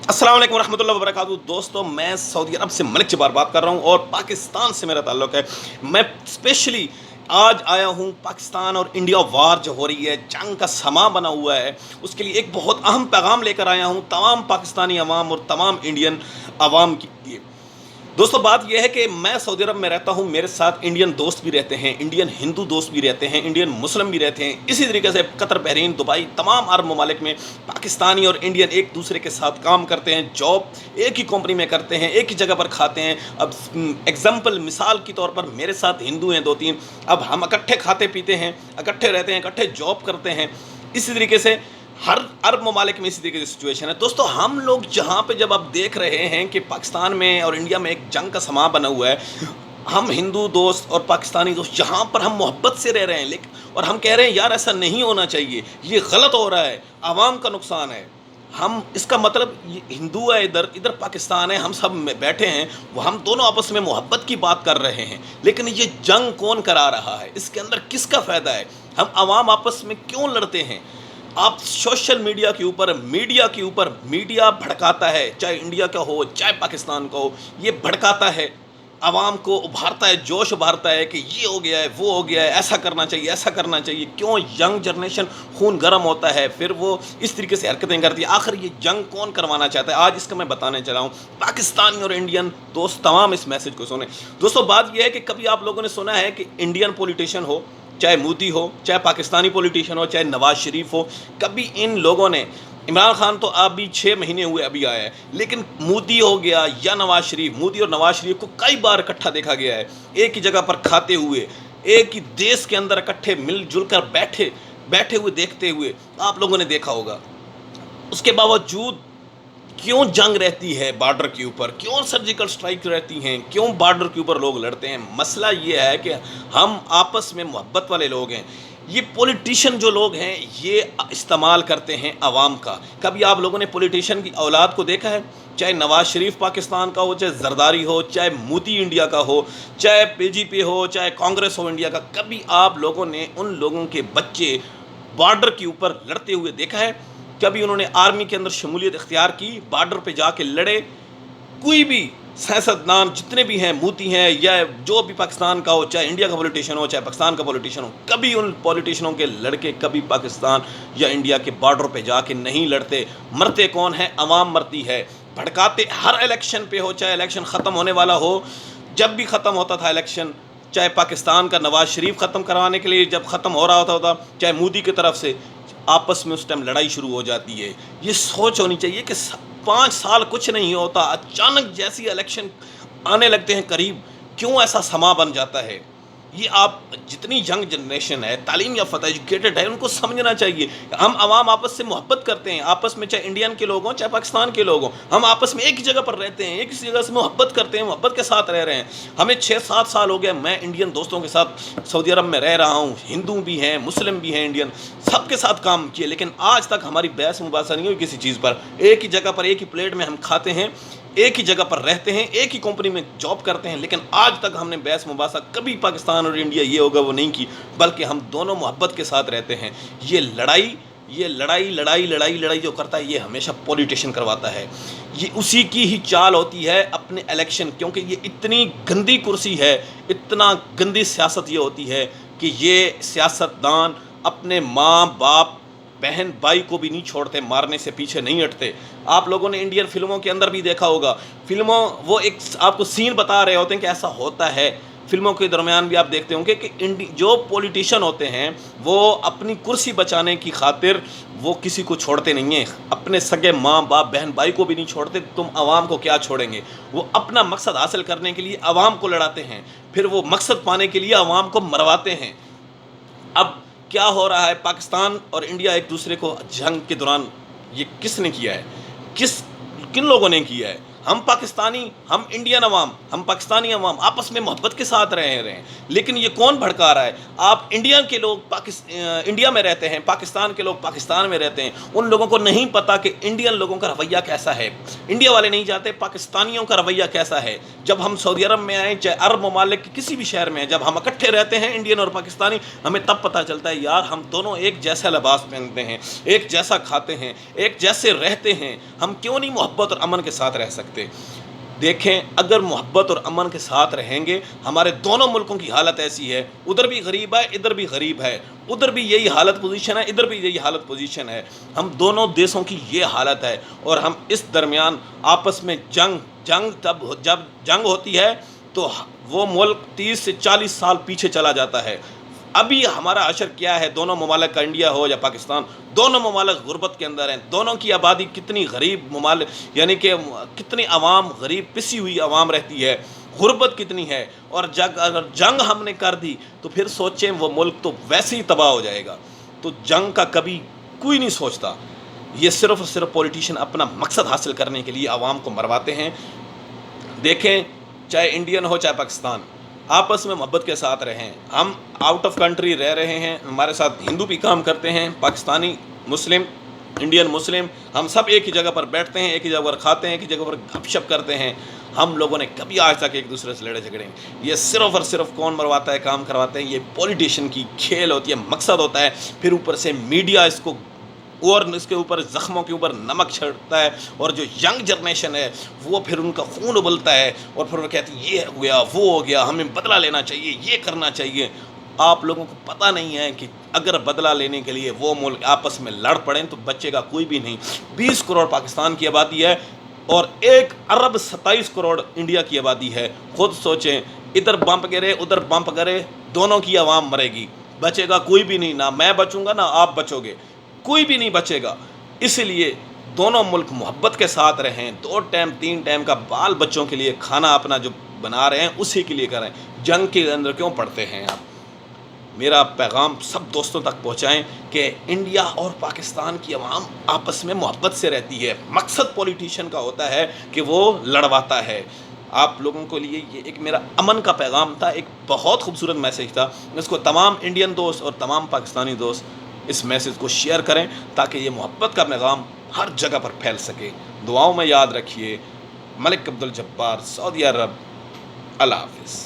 अस्सलाम वालेकुम रहमतुल्लाहि व बरकातहू। दोस्तों, मैं सऊदी अरब से मलिक जब्बार बात कर रहा हूँ और पाकिस्तान से मेरा ताल्लुक़ है। मैं स्पेशली आज आया हूँ। पाकिस्तान और इंडिया वार जो हो रही है, जंग का समा बना हुआ है, उसके लिए एक बहुत अहम पैगाम लेकर आया हूँ तमाम पाकिस्तानी अवाम और तमाम इंडियन अवाम के लिए। दोस्तों, बात यह है कि मैं सऊदी अरब में रहता हूँ, मेरे साथ इंडियन दोस्त भी रहते हैं, इंडियन हिंदू दोस्त भी रहते हैं, इंडियन मुस्लिम भी रहते हैं। इसी तरीके से कतर, बहरीन, दुबई, तमाम अरब ममालिक में पाकिस्तानी और इंडियन एक दूसरे के साथ काम करते हैं, जॉब एक ही कंपनी में करते हैं, एक ही जगह पर खाते हैं। अब एग्जाम्पल, मिसाल के तौर पर मेरे साथ हिंदू हैं 2-3, अब हम इकट्ठे खाते पीते हैं, इकट्ठे रहते हैं, इकट्ठे जॉब करते हैं। इसी तरीके से हर अरब ममालिक में इसी तरीके की सिचुएशन है। दोस्तों, हम लोग जहाँ पे जब आप देख रहे हैं कि पाकिस्तान में और इंडिया में एक जंग का समा बना हुआ है, हम हिंदू दोस्त और पाकिस्तानी दोस्त जहाँ पर हम मोहब्बत से रह रहे हैं, लेकिन और हम कह रहे हैं यार ऐसा नहीं होना चाहिए, ये गलत हो रहा है, आवाम का नुकसान है। हम इसका मतलब हिंदू है, इधर इधर पाकिस्तान है, हम सब में बैठे हैं, वो हम दोनों आपस में मोहब्बत की बात कर रहे हैं। लेकिन ये जंग कौन करा रहा है, इसके अंदर किसका फ़ायदा है, हम आवाम आपस में क्यों लड़ते हैं? आप सोशल मीडिया के ऊपर मीडिया भड़काता है, चाहे इंडिया का हो चाहे पाकिस्तान का हो, ये भड़काता है, आवाम को उभारता है, जोश उभारता है कि ये हो गया है, वो हो गया है, ऐसा करना चाहिए, ऐसा करना चाहिए। क्यों? यंग जनरेशन खून गर्म होता है, फिर वो इस तरीके से हरकतें करती है। आखिर ये जंग कौन करवाना चाहता है, आज इसका मैं बताने चला हूँ। पाकिस्तानी और इंडियन दोस्त तमाम इस मैसेज को सुने। दोस्तों, बात यह है कि कभी आप लोगों ने सुना है कि इंडियन पॉलिटिशियन हो, चाहे मोदी हो, चाहे पाकिस्तानी पॉलिटिशियन हो, चाहे नवाज शरीफ हो, कभी इन लोगों ने, इमरान खान तो अभी 6 महीने हुए अभी आया है, लेकिन मोदी हो गया या नवाज शरीफ, मोदी और नवाज शरीफ को कई बार इकट्ठा देखा गया है, एक ही जगह पर खाते हुए, एक ही देश के अंदर इकट्ठे मिलजुल कर बैठे हुए देखते हुए आप लोगों ने देखा होगा। उसके बावजूद क्यों जंग रहती है बॉर्डर के ऊपर, क्यों सर्जिकल स्ट्राइक रहती हैं, क्यों बॉर्डर के ऊपर लोग लड़ते हैं? मसला ये है कि हम आपस में मोहब्बत वाले लोग हैं। ये पॉलिटिशियन जो लोग हैं, ये इस्तेमाल करते हैं आवाम का। कभी आप लोगों ने पॉलिटिशियन की औलाद को देखा है? चाहे नवाज शरीफ पाकिस्तान का हो, चाहे जरदारी हो, चाहे मोदी इंडिया का हो, चाहे बीजेपी हो, चाहे कांग्रेस हो इंडिया का, कभी आप लोगों ने उन लोगों के बच्चे बॉर्डर के ऊपर लड़ते हुए देखा है? कभी उन्होंने आर्मी के अंदर शमूलियत इख्तियार की, बॉर्डर पे जाके लड़े? कोई भी सियासतदान जितने भी हैं, मोदी हैं या जो भी पाकिस्तान का हो, चाहे इंडिया का पॉलिटिशियन हो, चाहे पाकिस्तान का पॉलिटिशियन हो, कभी उन पॉलिटिशियनों के लड़के कभी पाकिस्तान या इंडिया के बॉर्डर पे जाके नहीं लड़ते। मरते कौन है? आवाम मरती है। भड़काते हर इलेक्शन पे हो, चाहे इलेक्शन ख़त्म होने वाला हो, जब भी ख़त्म होता था इलेक्शन, चाहे पाकिस्तान का नवाज शरीफ ख़त्म करवाने के लिए जब ख़त्म हो रहा होता, चाहे मोदी की तरफ से, आपस में उस टाइम लड़ाई शुरू हो जाती है। ये सोच होनी चाहिए कि 5 साल कुछ नहीं होता, अचानक जैसी इलेक्शन आने लगते हैं करीब, क्यों ऐसा समा बन जाता है? ये आप जितनी यंग जनरेशन है, तालीम याफ्ता एजुकेटेड है, उनको समझना चाहिए। हम आवाम आपस से मोहब्बत करते हैं, आपस में चाहे इंडियन के लोग हों चाहे पाकिस्तान के लोग हों, हम आपस में एक ही जगह पर रहते हैं, एक ही जगह से मोहब्बत करते हैं, मोहब्बत के साथ रह रहे हैं। हमें 6-7 साल हो गए, मैं इंडियन दोस्तों के साथ सऊदी अरब में रह रहा हूँ, हिंदू भी हैं, मुस्लिम भी हैं, इंडियन सबके साथ काम किए, लेकिन आज तक हमारी बहस मुबासा नहीं हुई किसी चीज़ पर। एक ही जगह पर, एक ही प्लेट में हम खाते हैं, एक ही जगह पर रहते हैं, एक ही कंपनी में जॉब करते हैं, लेकिन आज तक हमने बहस मुबासा कभी पाकिस्तान और इंडिया ये होगा वो नहीं की, बल्कि हम दोनों मोहब्बत के साथ रहते हैं। ये लड़ाई जो करता है, ये हमेशा पॉलिटिशियन करवाता है। ये उसी की ही चाल होती है अपने इलेक्शन, क्योंकि ये इतनी गंदी कुर्सी है, इतना गंदी सियासत ये होती है कि ये सियासतदान अपने माँ बाप बहन भाई को भी नहीं छोड़ते, मारने से पीछे नहीं हटते। आप लोगों ने इंडियन फिल्मों के अंदर भी देखा होगा, फिल्मों वो एक आपको सीन बता रहे होते हैं कि ऐसा होता है। फिल्मों के दरमियान भी आप देखते होंगे कि जो पॉलिटिशियन होते हैं वो अपनी कुर्सी बचाने की खातिर वो किसी को छोड़ते नहीं हैं, अपने सगे माँ बाप बहन भाई को भी नहीं छोड़ते। तुम आवाम को क्या छोड़ेंगे? वो अपना मकसद हासिल करने के लिए आवाम को लड़ाते हैं, फिर वो मकसद पाने के लिए आवाम को मरवाते हैं। अब क्या हो रहा है? पाकिस्तान और इंडिया एक दूसरे को जंग के दौरान, ये किसने किया है? किन लोगों ने किया है? ہم پاکستانی، ہم انڈین عوام، ہم پاکستانی عوام آپس میں محبت کے ساتھ رہ رہے ہیں، لیکن یہ کون بھڑکا رہا ہے؟ آپ انڈیا کے لوگ انڈیا میں رہتے ہیں، پاکستان کے لوگ پاکستان میں رہتے ہیں، ان لوگوں کو نہیں پتا کہ انڈین لوگوں کا رویہ کیسا ہے، انڈیا والے نہیں جانتے پاکستانیوں کا رویہ کیسا ہے۔ جب ہم سعودی عرب میں آئیں، چاہے عرب ممالک کے کسی بھی شہر میں ہیں، جب ہم اکٹھے رہتے ہیں انڈین اور پاکستانی، ہمیں تب پتہ چلتا ہے یار ہم دونوں ایک جیسا لباس پہنتے ہیں، ایک جیسا کھاتے ہیں، ایک جیسے رہتے ہیں، ہم کیوں نہیں محبت اور امن کے ساتھ رہ سکتے؟ دیکھیں، اگر محبت اور امن کے ساتھ رہیں گے، ہمارے دونوں ملکوں کی حالت ایسی ہے، ادھر بھی غریب ہے، ادھر بھی غریب ہے، ادھر بھی یہی حالت پوزیشن ہے، ادھر بھی یہی حالت پوزیشن ہے، ہم دونوں دیشوں کی یہ حالت ہے، اور ہم اس درمیان آپس میں جب جنگ ہوتی ہے تو وہ ملک 30 سے 40 سال پیچھے چلا جاتا ہے۔ ابھی ہمارا عشر کیا ہے، دونوں ممالک کا، انڈیا ہو یا پاکستان، دونوں ممالک غربت کے اندر ہیں، دونوں کی آبادی کتنی غریب ممالک، یعنی کہ کتنی عوام غریب پسی ہوئی عوام رہتی ہے، غربت کتنی ہے، اور اگر جنگ ہم نے کر دی تو پھر سوچیں وہ ملک تو ویسے ہی تباہ ہو جائے گا۔ تو جنگ کا کبھی کوئی نہیں سوچتا، یہ صرف اور صرف پولیٹیشین اپنا مقصد حاصل کرنے کے لیے عوام کو مرواتے ہیں۔ دیکھیں، چاہے انڈین ہو چاہے پاکستان، آپس میں محبت کے ساتھ رہیں۔ ہم آؤٹ آف کنٹری رہ رہے ہیں، ہمارے ساتھ ہندو بھی کام کرتے ہیں، پاکستانی مسلم، انڈین مسلم، ہم سب ایک ہی جگہ پر بیٹھتے ہیں، ایک ہی جگہ پر کھاتے ہیں، ایک ہی جگہ پر گپ شپ کرتے ہیں۔ ہم لوگوں نے کبھی آج تک ایک دوسرے سے لڑے جھگڑے ہیں؟ یہ صرف اور صرف کون مرواتا ہے، کام کرواتے ہیں؟ یہ پولیٹیشین کی کھیل ہوتی ہے، مقصد ہوتا ہے، پھر اوپر سے میڈیا اس کو اور اس کے اوپر زخموں کے اوپر نمک چھڑکتا ہے، اور جو ینگ جنریشن ہے وہ پھر ان کا خون ابلتا ہے، اور پھر وہ کہتے ہیں یہ ہو گیا، وہ ہو گیا، ہمیں بدلہ لینا چاہیے، یہ کرنا چاہیے۔ آپ لوگوں کو پتہ نہیں ہے کہ اگر بدلہ لینے کے لیے وہ ملک آپس میں لڑ پڑیں تو بچے گا کوئی بھی نہیں۔ 20 کروڑ پاکستان کی آبادی ہے، اور 1 ارب 27 کروڑ انڈیا کی آبادی ہے۔ خود سوچیں، ادھر بمپ گرے ادھر بمپ گرے، دونوں کی عوام مرے گی، بچے گا کوئی بھی نہیں، نہ میں بچوں گا نہ آپ بچو گے، کوئی بھی نہیں بچے گا۔ اس لیے دونوں ملک محبت کے ساتھ رہیں، 2 ٹائم 3 ٹائم کا بال بچوں کے لیے کھانا اپنا جو بنا رہے ہیں اسی کے لیے کریں، جنگ کے اندر کیوں پڑتے ہیں آپ؟ میرا پیغام سب دوستوں تک پہنچائیں کہ انڈیا اور پاکستان کی عوام آپس میں محبت سے رہتی ہے، مقصد پولیٹیشین کا ہوتا ہے کہ وہ لڑواتا ہے۔ آپ لوگوں کے لیے یہ ایک میرا امن کا پیغام تھا، ایک بہت خوبصورت میسیج تھا، اس کو تمام انڈین دوست اور تمام پاکستانی دوست اس میسیج کو شیئر کریں تاکہ یہ محبت کا پیغام ہر جگہ پر پھیل سکے۔ دعاؤں میں یاد رکھیے۔ ملک عبدالجبار، سعودی عرب۔ اللہ حافظ۔